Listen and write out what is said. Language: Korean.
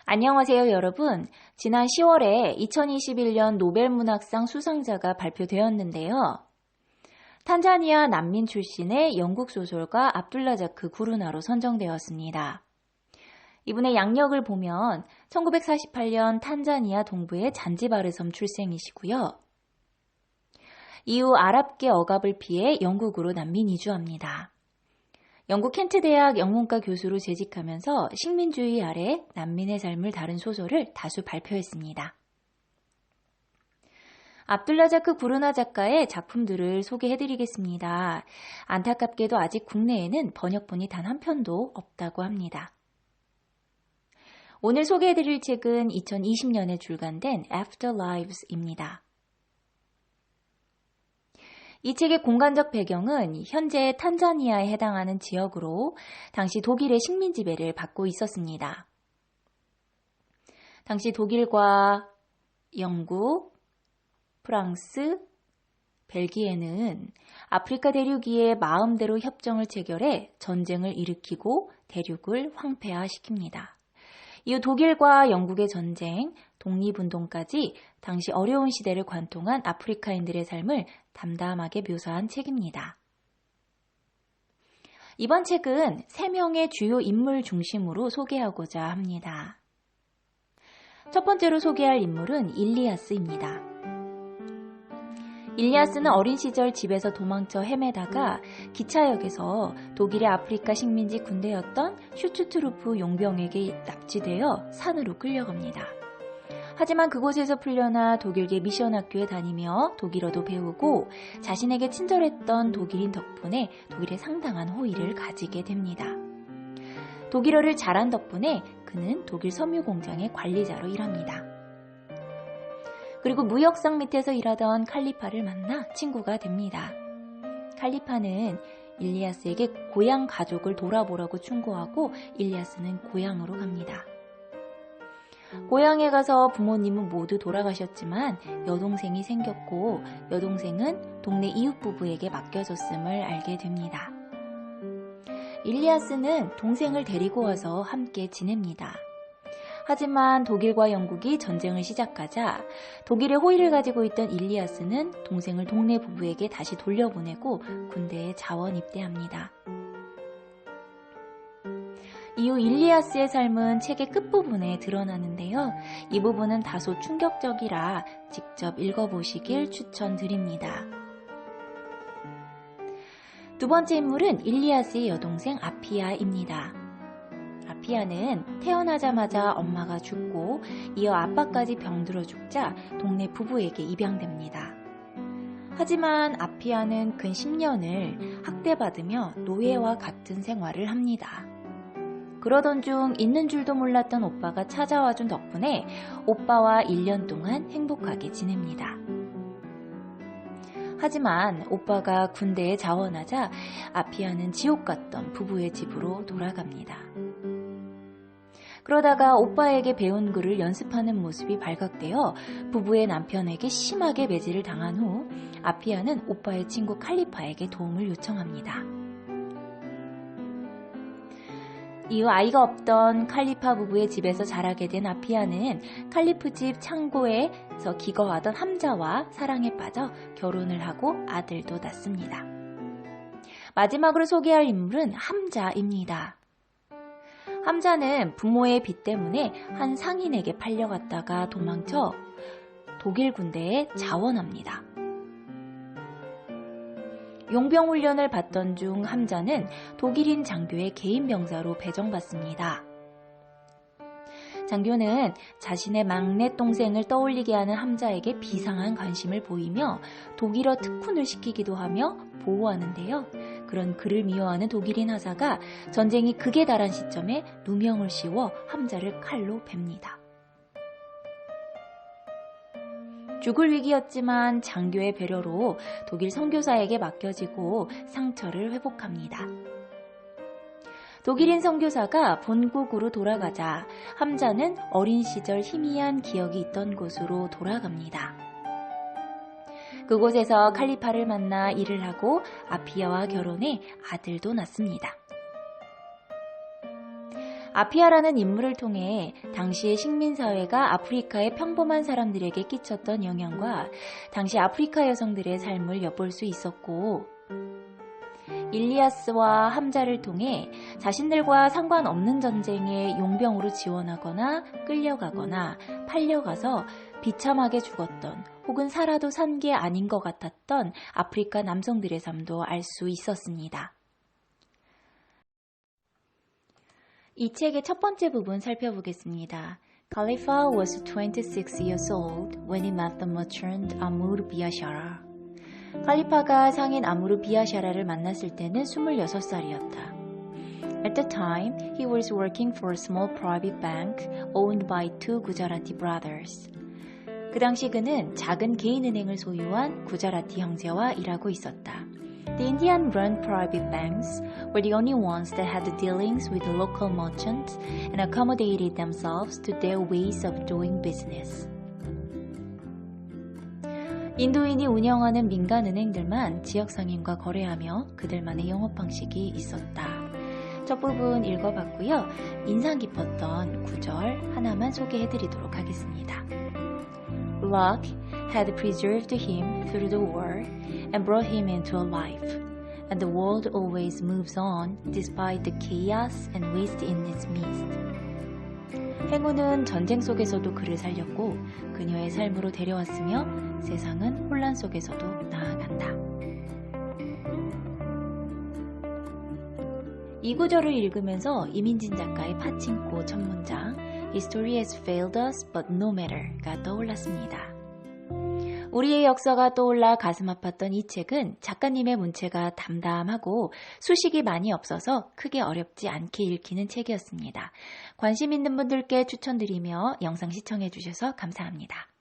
안녕하세요, 여러분. 지난 10월에 2021년 노벨문학상 수상자가 발표되었는데요. 탄자니아 난민 출신의 영국 소설가 압둘라자크 구르나로 선정되었습니다. 이분의 양력을 보면 1948년 탄자니아 동부의 잔지바르 섬 출생이시고요. 이후 아랍계 억압을 피해 영국으로 난민 이주합니다. 영국 켄트 대학 영문과 교수로 재직하면서 식민주의 아래 난민의 삶을 다룬 소설을 다수 발표했습니다. 압둘라자크 구르나 작가의 작품들을 소개해드리겠습니다. 안타깝게도 아직 국내에는 번역본이 단 한 편도 없다고 합니다. 오늘 소개해드릴 책은 2020년에 출간된 Afterlives입니다. 이 책의 공간적 배경은 현재 탄자니아에 해당하는 지역으로 당시 독일의 식민 지배를 받고 있었습니다. 당시 독일과 영국, 프랑스, 벨기에는 아프리카 대륙 위에 마음대로 협정을 체결해 전쟁을 일으키고 대륙을 황폐화시킵니다. 이후 독일과 영국의 전쟁, 독립운동까지 당시 어려운 시대를 관통한 아프리카인들의 삶을 담담하게 묘사한 책입니다. 이번 책은 3명의 주요 인물 중심으로 소개하고자 합니다. 첫 번째로 소개할 인물은 일리아스입니다. 일리아스는 어린 시절 집에서 도망쳐 헤매다가 기차역에서 독일의 아프리카 식민지 군대였던 슈투트루프 용병에게 납치되어 산으로 끌려갑니다. 하지만 그곳에서 풀려나 독일계 미션 학교에 다니며 독일어도 배우고 자신에게 친절했던 독일인 덕분에 독일에 상당한 호의를 가지게 됩니다. 독일어를 잘한 덕분에 그는 독일 섬유 공장의 관리자로 일합니다. 그리고 무역상 밑에서 일하던 칼리파를 만나 친구가 됩니다. 칼리파는 일리아스에게 고향 가족을 돌아보라고 충고하고 일리아스는 고향으로 갑니다. 고향에 가서 부모님은 모두 돌아가셨지만 여동생이 생겼고 여동생은 동네 이웃 부부에게 맡겨졌음을 알게 됩니다. 일리아스는 동생을 데리고 와서 함께 지냅니다. 하지만 독일과 영국이 전쟁을 시작하자 독일의 호의를 가지고 있던 일리아스는 동생을 동네 부부에게 다시 돌려보내고 군대에 자원 입대합니다. 이후 일리아스의 삶은 책의 끝부분에 드러나는데요. 이 부분은 다소 충격적이라 직접 읽어보시길 추천드립니다. 두 번째 인물은 일리아스의 여동생 아피아입니다. 아피아는 태어나자마자 엄마가 죽고 이어 아빠까지 병들어 죽자 동네 부부에게 입양됩니다. 하지만 아피아는 근 10년을 학대받으며 노예와 같은 생활을 합니다. 그러던 중 있는 줄도 몰랐던 오빠가 찾아와준 덕분에 오빠와 1년 동안 행복하게 지냅니다. 하지만 오빠가 군대에 자원하자 아피아는 지옥 같던 부부의 집으로 돌아갑니다. 그러다가 오빠에게 배운 글을 연습하는 모습이 발각되어 부부의 남편에게 심하게 매질을 당한 후 아피아는 오빠의 친구 칼리파에게 도움을 요청합니다. 이후 아이가 없던 칼리파 부부의 집에서 자라게 된 아피아는 칼리프 집 창고에서 기거하던 함자와 사랑에 빠져 결혼을 하고 아들도 낳습니다. 마지막으로 소개할 인물은 함자입니다. 함자는 부모의 빚 때문에 한 상인에게 팔려갔다가 도망쳐 독일 군대에 자원합니다. 용병 훈련을 받던 중 함자는 독일인 장교의 개인 병사로 배정받습니다. 장교는 자신의 막내 동생을 떠올리게 하는 함자에게 비상한 관심을 보이며 독일어 특훈을 시키기도 하며 보호하는데요. 그런 그를 미워하는 독일인 하사가 전쟁이 극에 달한 시점에 누명을 씌워 함자를 칼로 뱁니다. 죽을 위기였지만 장교의 배려로 독일 선교사에게 맡겨지고 상처를 회복합니다. 독일인 선교사가 본국으로 돌아가자 함자는 어린 시절 희미한 기억이 있던 곳으로 돌아갑니다. 그곳에서 칼리파를 만나 일을 하고 아피아와 결혼해 아들도 낳습니다. 아피아라는 인물을 통해 당시의 식민사회가 아프리카의 평범한 사람들에게 끼쳤던 영향과 당시 아프리카 여성들의 삶을 엿볼 수 있었고, 일리아스와 함자를 통해 자신들과 상관없는 전쟁에 용병으로 지원하거나 끌려가거나 팔려가서 비참하게 죽었던 혹은 살아도 산 게 아닌 것 같았던 아프리카 남성들의 삶도 알 수 있었습니다. 이 책의 첫 번째 부분 살펴보겠습니다. Khalifa was 26 years old when he met the merchant Amr Biashara. 칼리파가 상인 아무르 비아샤라를 만났을 때는 26살이었다. At the time, he was working for a small private bank owned by two Gujarati brothers. 그 당시 그는 작은 개인은행을 소유한 구자라티 형제와 일하고 있었다. The Indian-run private banks were the only ones that had dealings with the local merchants and accommodated themselves to their ways of doing business. 인도인이 운영하는 민간은행들만 지역 상인과 거래하며 그들만의 영업 방식이 있었다. 첫 부분 읽어봤고요. 인상 깊었던 구절 하나만 소개해드리도록 하겠습니다. Luck had preserved him through the war and brought him into a life, and the world always moves on despite the chaos and waste in its midst. 행운은 전쟁 속에서도 그를 살렸고 그녀의 삶으로 데려왔으며 세상은 혼란 속에서도 나아간다. 이 구절을 읽으면서 이민진 작가의 파친코 첫 문장 History has failed us but no matter가 떠올랐습니다. 우리의 역사가 떠올라 가슴 아팠던 이 책은 작가님의 문체가 담담하고 수식이 많이 없어서 크게 어렵지 않게 읽히는 책이었습니다. 관심 있는 분들께 추천드리며 영상 시청해 주셔서 감사합니다.